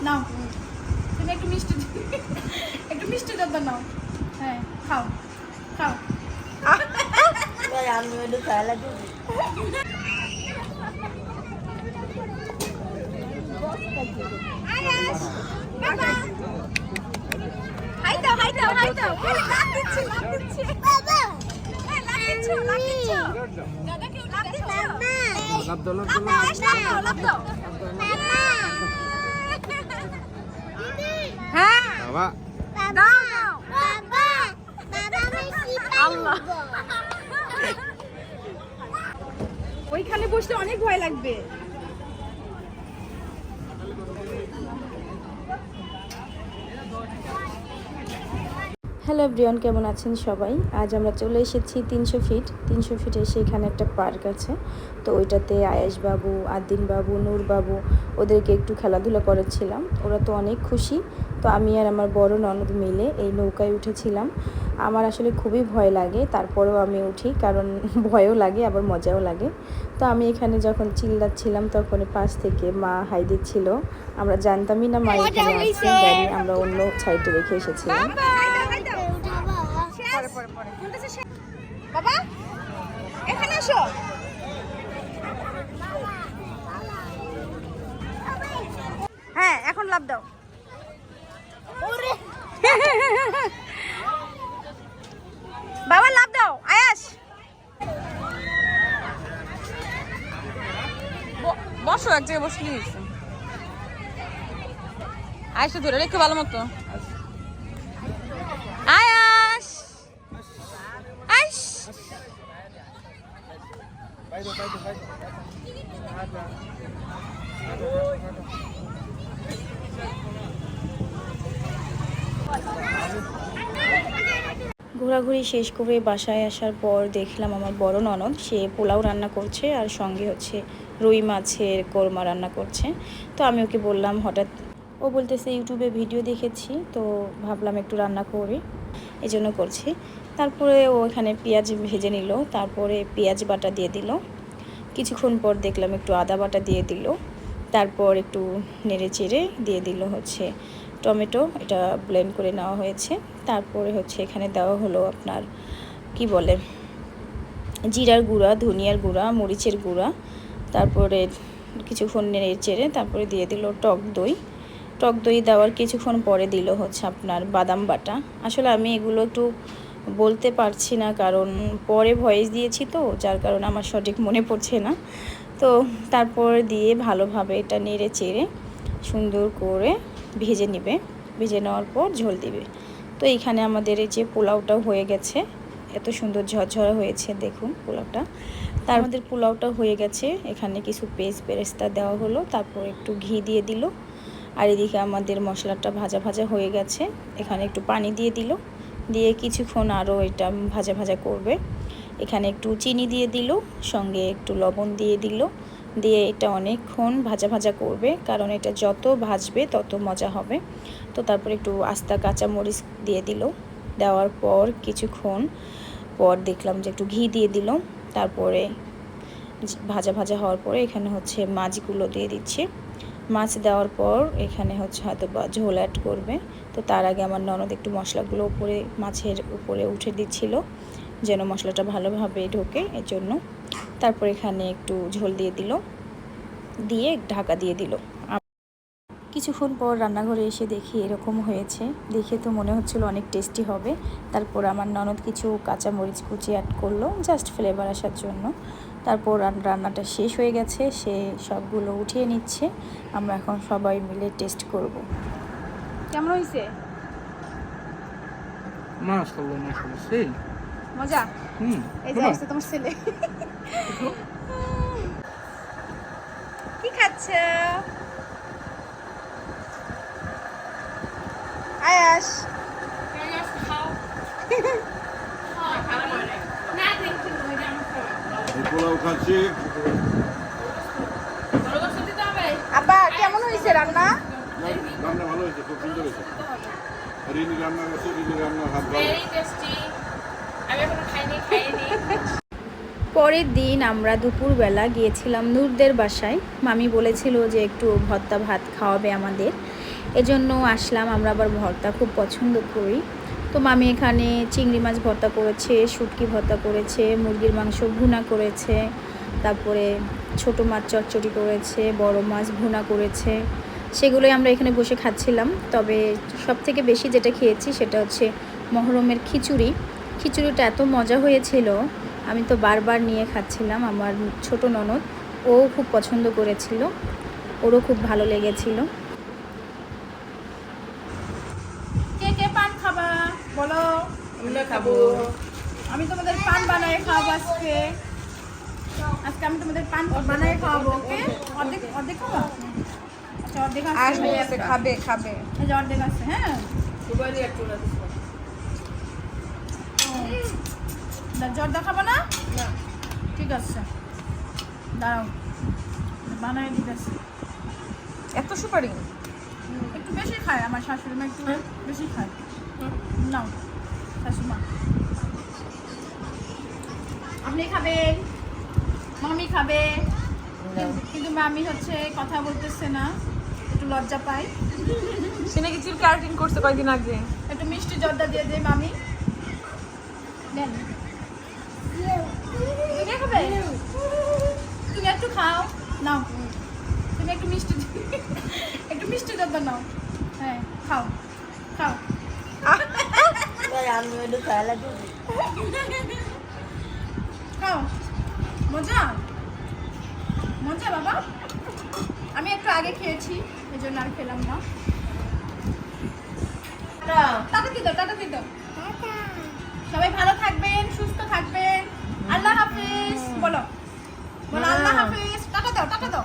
নাও তুমি একটু মিষ্টি ডাব্বা নাও। হ্যাঁ খাও খাও। আমি একটু খেলা দিই। হাই দাও হাই দাও হাই দাও। লাভ দিচ্ছি লাভ দিচ্ছি। বাবা এই লাভ দিচ্ছ লাভ দিচ্ছ। দাদা কি লাভ দিচ্ছ? লাভ দাও লাভ দাও লাভ দাও। হ্যাঁ বাবা দাও দাও। বাবা আল্লাহ ওইখানে বসলে অনেক ভয় লাগবে। হ্যালো এভরিওয়ান, কেমন আছেন সবাই? আজ আমরা চলে এসেছি 300 ফিট এসে এখানে একটা পার্ক আছে। তো ওইটাতে আয়েশ বাবু, আদিন বাবু, নূর বাবু ওদেরকে একটু খেলাধুলা করেছিলাম। ওরা তো অনেক খুশি। তো আমি আর আমার বড় ননদ মিলে এই নৌকায় উঠেছিলাম। আমার আসলে খুবই ভয় লাগে, তারপরেও আমি উঠি, কারণ ভয়ও লাগে আবার মজাও লাগে। তো আমি এখানে যখন চিল্লাচ্ছিলাম তখন পাশ থেকে মা হাই দিচ্ছিল। আমরা জানতামই না মা এখানে আসছে, গাড়ি আমরা অন্য সাইডে রেখে এসেছিলাম। বাবা এখানে এসো। হ্যাঁ এখন লাভ দাও। বাবা লাভ দাও। আয়াস বসো, এক জায়গায় বসলি আয়সা ধরে রেখে ভালো মতো। আয়াস আইস ঘোরাঘুরি শেষ করে বাসায় আসার পর দেখলাম আমার বড় ননদ সে পোলাও রান্না করছে আর সঙ্গে হচ্ছে রুই মাছের কোরমা রান্না করছে। তো আমি ওকে বললাম, হঠাৎ ও বলতেছে ইউটিউবে ভিডিও দেখেছি, তো ভাবলাম একটু রান্না করি, এই জন্য করছি। তারপরে ও এখানে পেঁয়াজ ভেজে নিল, তারপরে পেঁয়াজ বাটা দিয়ে দিল। কিছুক্ষণ পর দেখলাম একটু আদা বাটা দিয়ে দিল, তারপর একটু নেড়ে চেড়ে দিয়ে দিল হচ্ছে টমেটো, এটা ব্লেন্ড করে নেওয়া হয়েছে। তারপরে হচ্ছে এখানে দেওয়া হলো আপনার কি বলে জিরার গুঁড়া, ধনিয়ার গুঁড়া, মরিচের গুঁড়া। তারপরে কিছুক্ষণ নেড়ে চেড়ে তারপরে দিয়ে দিল টক দই দেওয়ার কিছুক্ষণ পরে দিল হচ্ছে আপনার বাদাম বাটা। আসলে আমি এগুলো একটু বলতে পারছি না, কারণ পরে ভয়েস দিয়েছি, তো যার কারণে আমার সঠিক মনে পড়ছে না। তো তারপর দিয়ে ভালোভাবে এটা নেড়ে চেড়ে সুন্দর করে ভেজে নেবে। ভেজে নেওয়ার পর ঝোল দিবে। তো এইখানে আমাদের এই যে পোলাওটা হয়ে গেছে, এত সুন্দর ঝরঝরা হয়েছে দেখুন পোলাওটা। তার আমাদের পোলাওটা হয়ে গেছে। এখানে কিছু বেরেস্তা দেওয়া হলো, তারপর একটু ঘি দিয়ে দিল। আর এদিকে আমাদের মশলাটা ভাজা ভাজা হয়ে গেছে। এখানে একটু পানি দিয়ে দিল, দিয়ে কিছুক্ষণ আরও এটা ভাজা ভাজা করবে। এখানে একটু চিনি দিয়ে দিল, সঙ্গে একটু লবণ দিয়ে দিল, দিয়ে এটা অনেকক্ষণ ভাজা ভাজা করবে, কারণ এটা যত ভাজবে তত মজা হবে। তো তারপর একটু আস্তা কাঁচামরিচ দিয়ে দিল। দেওয়ার পর কিছুক্ষণ পর দেখলাম যে একটু ঘি দিয়ে দিল। তারপরে ভাজা ভাজা হওয়ার পরে এখানে হচ্ছে মাছগুলো দিয়ে দিচ্ছে। মাছ দেওয়ার পর এখানে হচ্ছে হয়তো বা ঝোল অ্যাড করবে। তো তার আগে আমার ননদ একটু মশলাগুলো উপরে মাছের উপরে উঠে দিচ্ছিল, যেন মশলাটা ভালোভাবে ঢোকে, এর জন্য। তারপর এখানে একটু ঝোল দিয়ে দিল, দিয়ে ঢাকা দিয়ে দিল। কিছুক্ষণ পর রান্নাঘরে এসে দেখি এরকম হয়েছে। দেখে তো মনে হচ্ছিল অনেক টেস্টি হবে। তারপর আমার ননদ কিছু কাঁচামরিচ কুচি অ্যাড করলো, জাস্ট ফ্লেভার আসার জন্য। তারপর রান্নাটা শেষ হয়ে গেছে, সে সবগুলো উঠিয়ে নিচ্ছে। আমরা এখন সবাই মিলে টেস্ট করব। কেমন হয়েছে? মাশাআল্লাহ সেই মজা। এই যে আসছে তোমার ছেলে। কি খাচ্ছ আয়াস? পোলাও খাচ্ছি। আব্বা কেমন হয়েছে রান্না? রান্না ভালো হয়েছে, খুব সুন্দর হয়েছে। রিনি রান্না করছে, রিনি রান্নার হাত ভালো। পরের দিন আমরা দুপুরবেলা গিয়েছিলাম নূরদের বাসায়। মামি বলেছিল যে একটু ভর্তা ভাত খাওয়াবে আমাদের। এজন্য আসলাম। আমরা আবার ভর্তা খুব পছন্দ করি। তো মামি এখানে চিংড়ি মাছ ভর্তা করেছে, শুটকি ভর্তা করেছে, মুরগির মাংস ভুনা করেছে, তারপরে ছোট মাছ চচ্চড়ি করেছে, বড় মাছ ভুনা করেছে। সেগুলোই আমরা এখানে বসে খাচ্ছিলাম। তবে সবথেকে বেশি যেটা খেয়েছি সেটা হচ্ছে মহরমের খিচুড়ি। খিচুড়িটা এত মজা হয়েছিল, আমি তো বারবার নিয়ে খাচ্ছিলাম। আমার ছোট ননদ ও খুব পছন্দ করেছিল, ওরও খুব ভালো লেগেছিল। কে কে পান খাবা বলো? আমরা খাবো। আমি তোমাদের পান বানায় খাওয়াবো আজকে। আজকে আমি তোমাদের পান বানায় খাওয়াবো। ওকে, অর্ধেক অর্ধেক খাবো। আচ্ছা, অর্ধেক আছে, খাবে খাবে। এই যে অর্ধেক আছে। হ্যাঁ, জর্দা খাবো না? ঠিক আছে, দাঁড়াও বানায় দিতেছি। এত সুপারি? একটু বেশি খায় আমার শাশুড়ি মা, একটু বেশি খায়। নাও শাশুড়ি, আপনি খাবেন, মামি খাবে, কিন্তু মামি হচ্ছে কথা বলতেছে না, একটু লজ্জা পায়। সে নাকি চুল কাটিং করছে কয়েকদিন আগে। একটু মিষ্টি জর্দা দিয়ে দে মামি। দেন, তুমি খাবে? তুমি একটু খাও, নাও তুমি একটু মিষ্টি জর্দা নাও। হ্যাঁ, খাও খাও। খাও, মজা মজা বাবা। আমি একটু আগে খেয়েছি, এই জন্য আর খেলাম না। টাটা দিত, টাটা দিত। সবাই ভালো থাকবেন, সুস্থ থাকবেন। আল্লাহ হাফেজ বলো, বলো আল্লাহ হাফেজ। টাটা দাও, টাটা দাও।